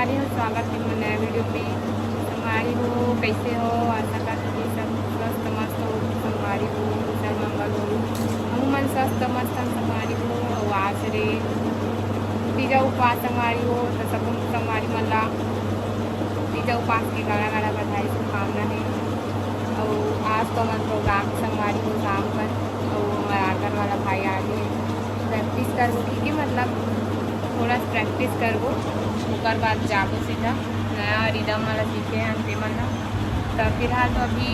संगवारी हो, स्वागत है मेरे नया वीडियो में। संगवारी हो, कैसे हो? आशा करती हूँ सब स्वस्थ मस्त हो। संगवारी हो, कुशल मंगल हो, अमूमन स्वस्थ मस्त संगवारी हो। और आज रे तीजा उपवास संगवारी हो तो सब संगवारी मल्ला तीजा उपवास की गाड़ा गाड़ा बधाई शुभकामना है। और आज तो हमारा प्रोग्राम संगवारी हो शाम पर, और हमारा आकर वाला भाई आगे प्रैक्टिस करो, ठीक है? मतलब थोड़ा प्रैक्टिस करबो, उसके बाद जाबो सीधा नया रिदम वाला सीखे हैं अंतिम वाला। तो फिलहाल तो अभी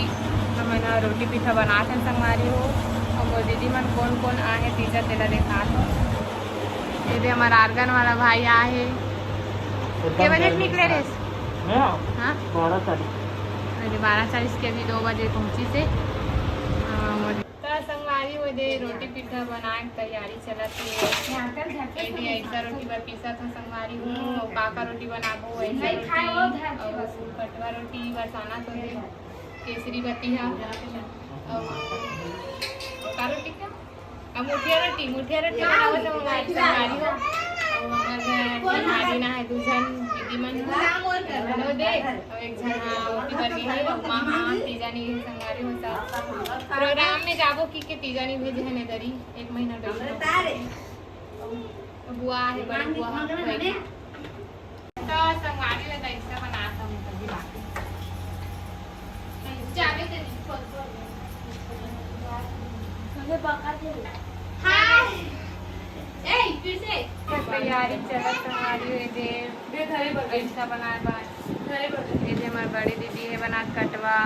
हमने रोटी पीठा बनाते हैं संगवारी हो। और वो दीदी मन कौन कौन आए तीजा तेला देखा तो ये हमारा आर्गन वाला भाई आए। कितने बजे निकले रेस? हाँ 12:40 के अभी 2 बजे पहुँची से। संगवारी हो दे रोटी पीठा बनाए तैयारी चलती है। ऐसा रोटी पर पीसा था संगवारी हूँ। काका रोटी बनाबो ऐसा रोटी, और कटवा रोटी बरसाना तो दे केसरी बतिया का रोटी क्या मुठिया रोटी बनाबो तो संगवारी हो। और हमारे भारी ना है दूजन दीदी मन बनो दे, और एक जन रोटी बनी है वहाँ तीजानी संगवारी होता प्रोग्राम में जाबो की तीजानी भेजे है नेदरी 1 महीना बुआ है बड़ी बुआ है तो संगवारी में ऐसा बनाता हूँ कभी बाकी जाने दे मुझे बका दे। हाय ए फिर से तैयारी चलत हमारी ऐसा बनाए बात ये हमारे बड़ी दीदी है बना कटवा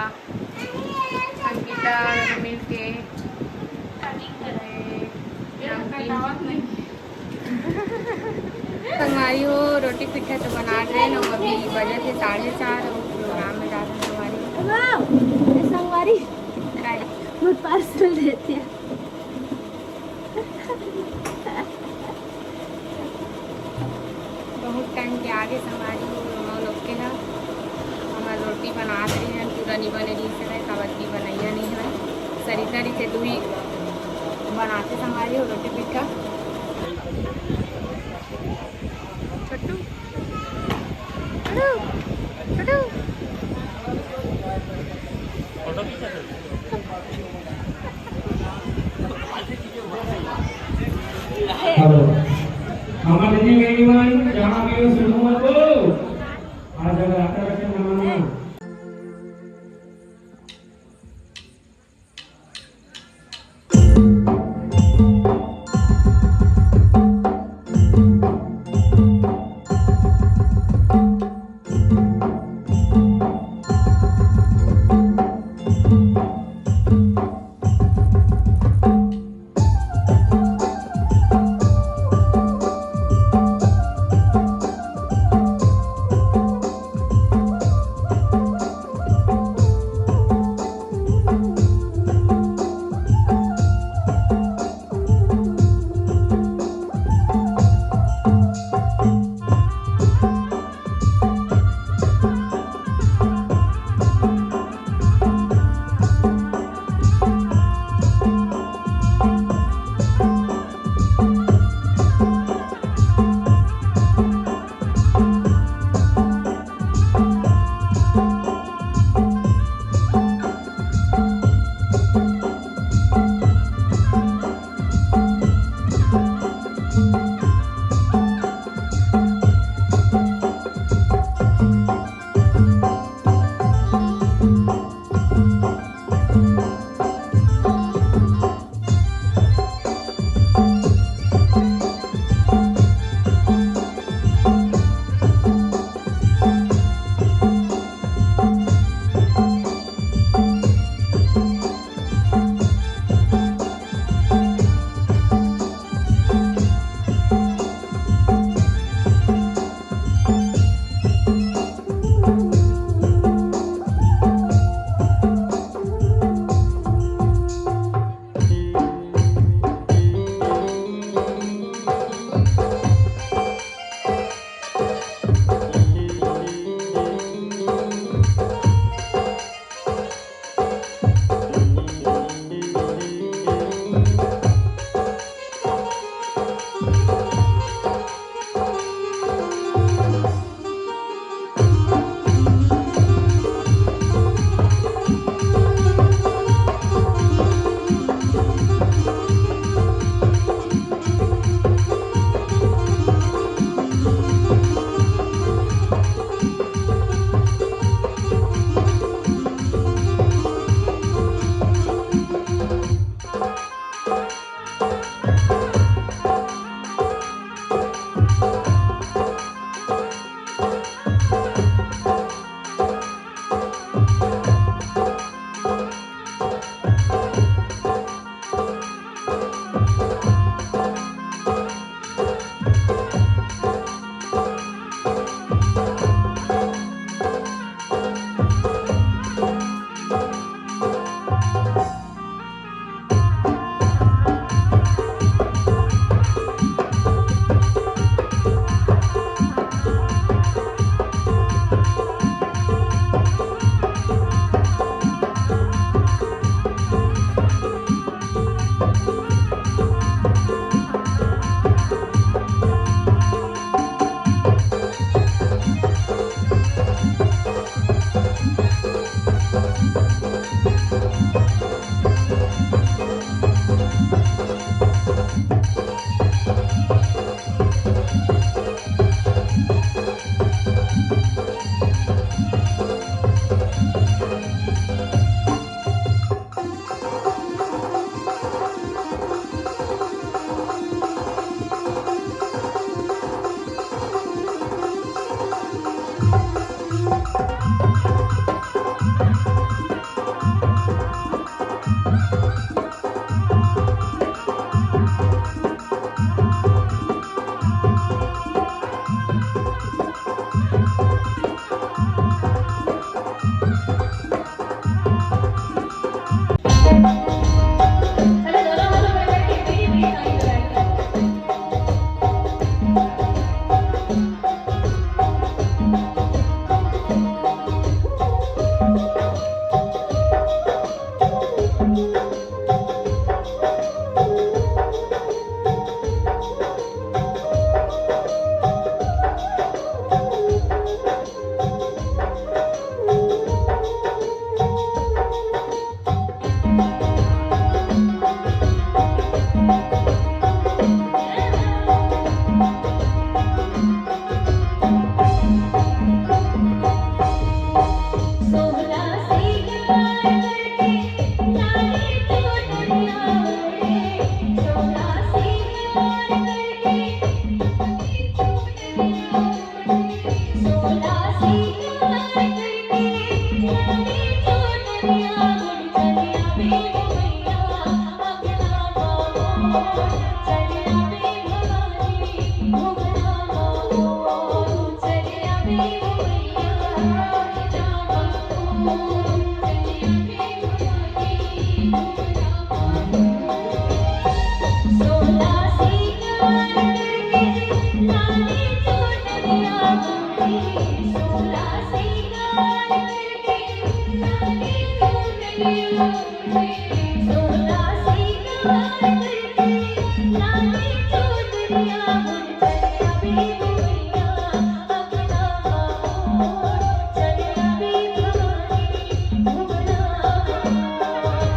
अंकिता मिल के संगवारी हो रोटी पिठा तो बना रहे ना। अभी बजे थे 4:30 प्रोग्राम में जाते संगवारी पार्सल देते हैं। बहुत टाइम के आगे संगवारी हो लोग के ना हमारे रोटी बना रहे हैं पूरा नहीं बने रही से कबड्डी बनाइया नहीं है सरिता री से दूही बनाते संगवारी हो रोटी पिठा। छोटू छोटू हमारे जी मेहमान जहाँ भी हो सुनो मत आज अगर आता रखे मनाना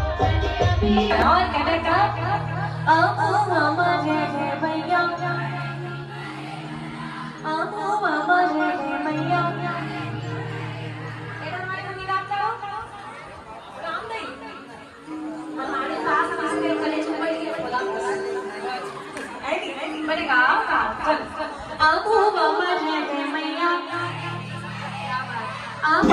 और कहने का अब मामा जय भैया अब मामा जय भैया एटा मारे को निकाल जाओ काम नहीं हमारे पास हमारे कॉलेज में बैठ के बोला ऐडी बनेगा चल अब मामा जय भैया अब